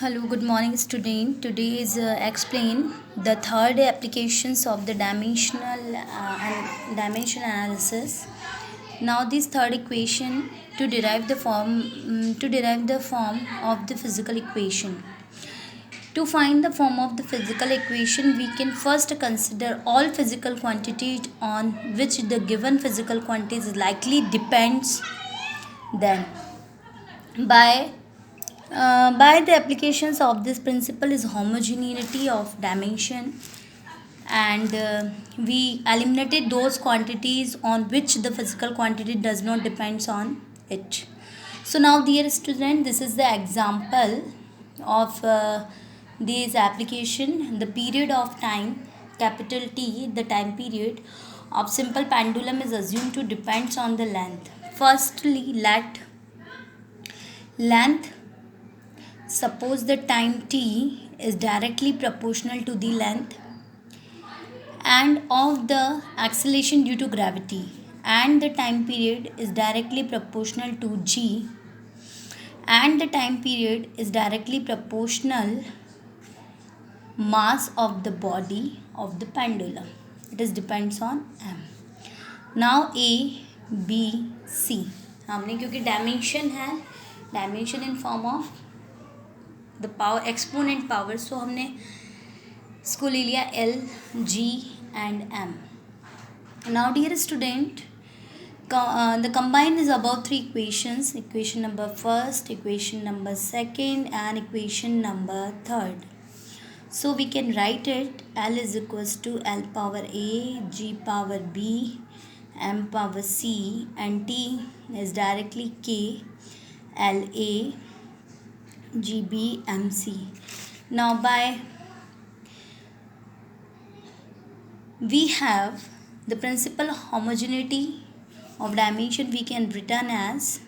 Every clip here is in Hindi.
Hello, good morning, student. Today is explain the third applications of the dimension analysis. Now, this third equation to derive the form of the physical equation. To find the form of the physical equation, we can first consider all physical quantities on which the given physical quantity is likely depends. Then, by by the applications of this principle is homogeneity of dimension, and we eliminated those quantities on which the physical quantity does not depends on it. So now, dear student, this is the example of this application. The period of time, capital T, the time period of simple pendulum is assumed to depends on the length. Firstly, let length. Suppose the time t is directly proportional to the length and of the acceleration due to gravity, and the time period is directly proportional to g, and the time period is directly proportional mass of the body of the pendulum. It is depends on m. Now a b c हमने क्योंकि dimension in form of the power exponent power, so हमने इसको ले लिया L G and M. Now dear student, the combine is about three equations: equation number first, equation number second, and equation number third. So we can write it: L is equals to L power A, G power B, M power C, and T is directly K, L A, G B, M C. Now we have the principal homogeneity of dimension. We can written as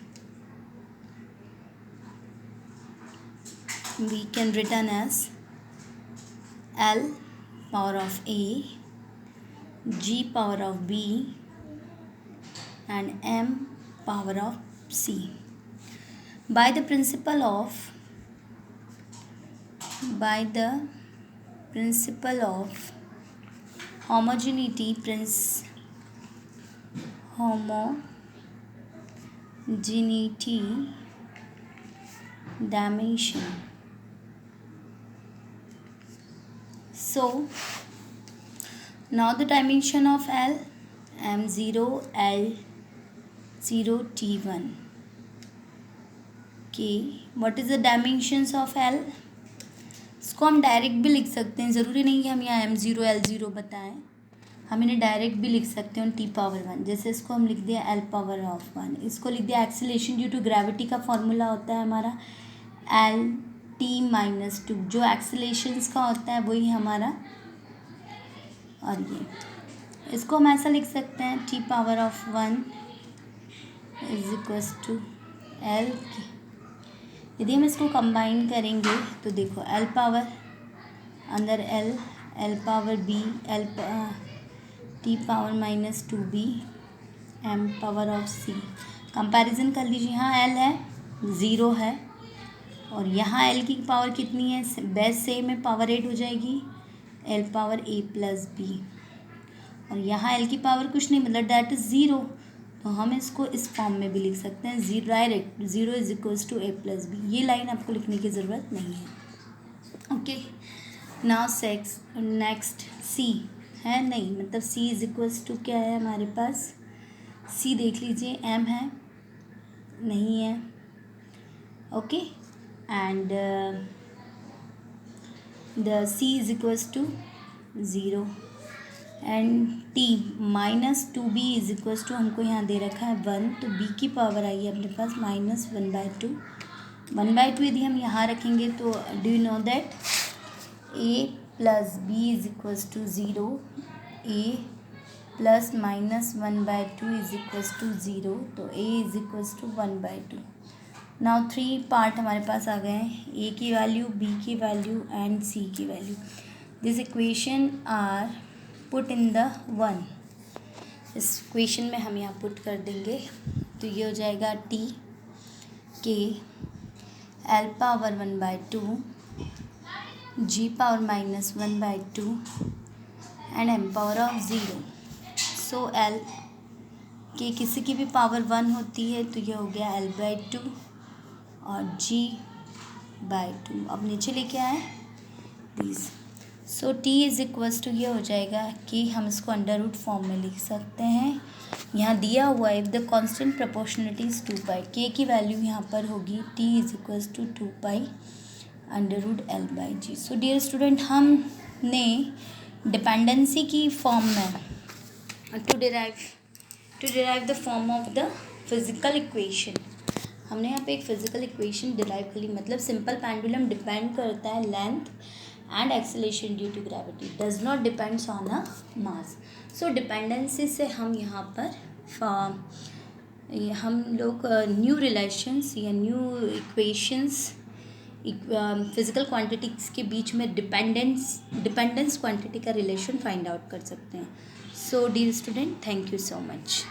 L power of A, G power of B, and M power of C. By the principle of homogeneity dimension. So now the dimension of L, M0, L0, T1. Okay, what is the dimensions of L? इसको हम डायरेक्ट भी लिख सकते हैं, ज़रूरी नहीं कि हम यहाँ M0 L0 बताएं. हम इन्हें डायरेक्ट भी लिख सकते हैं टी पावर 1. जैसे इसको हम लिख दिया एल पावर ऑफ 1. इसको लिख दिया एक्सीलरेशन ड्यू टू ग्रेविटी का फॉर्मूला होता है हमारा एल टी माइनस 2. जो एक्सीलरेशंस का होता है वही हमारा. और ये इसको हम ऐसा लिख सकते हैं T power of 1 is equals to L. यदि हम इसको कंबाइन करेंगे तो देखो एल पावर अंदर L power B, L T power minus 2b, M power of C. Comparison कर लीजिए. यहाँ एल है 0 है और यहाँ एल की पावर कितनी है, बेस से में पावर 8 हो जाएगी, एल पावर ए प्लस बी. और यहाँ एल की पावर कुछ नहीं, मतलब डैट इज़ 0. तो हम इसको इस फॉर्म में भी लिख सकते हैं direct 0 is equals to A plus B. ये लाइन आपको लिखने की ज़रूरत नहीं है. ओके, नाउ नेक्स्ट सी है नहीं, मतलब सी इज इक्वल्स टू क्या है हमारे पास, सी देख लीजिए एम है नहीं है. Okay, and the C is equals to 0 and T minus 2b is equals to हमको यहाँ दे रखा है 1. तो b की पावर आई है अपने पास माइनस 1/2. 1/2 यदि हम यहाँ रखेंगे तो do you know that a plus b is equals to 0, a plus minus 1/2 is equals to 0. तो a is equals to 1/2. Now 3 part हमारे पास आ गए हैं, a की वैल्यू, b की वैल्यू एंड c की value. This equation are put in the 1. इस इक्वेशन में हम यहाँ पुट कर देंगे तो ये हो जाएगा टी के L power 1/2 g power -1/2 and m power of 0। So l की किसी की भी पावर 1 होती है तो ये हो गया l/2 और g/2। अब नीचे लेके आए please. So t is equals to ये हो जाएगा कि हम इसको अंडर रूट फॉर्म में लिख सकते हैं। यहाँ दिया हुआ है if the constant proportionality is 2 pi, k की वैल्यू यहाँ पर होगी t is equals to 2 pi under root l/g। So dear student, हमने डिपेंडेंसी की फॉर्म में to derive the form of the physical equation, हमने यहाँ पे एक फिजिकल इक्वेशन डिराइव कर ली। मतलब सिंपल पेंडुलम डिपेंड करता है length and acceleration due to gravity, does not depends on a mass. So dependency से हम यहाँ पर हम लोग न्यू रिलेशंस या न्यू इक्वेशंस फिजिकल क्वांटिटीज़ के बीच में डिपेंडेंस क्वांटिटी का रिलेशन फाइंड आउट कर सकते हैं। So dear student, thank you so much.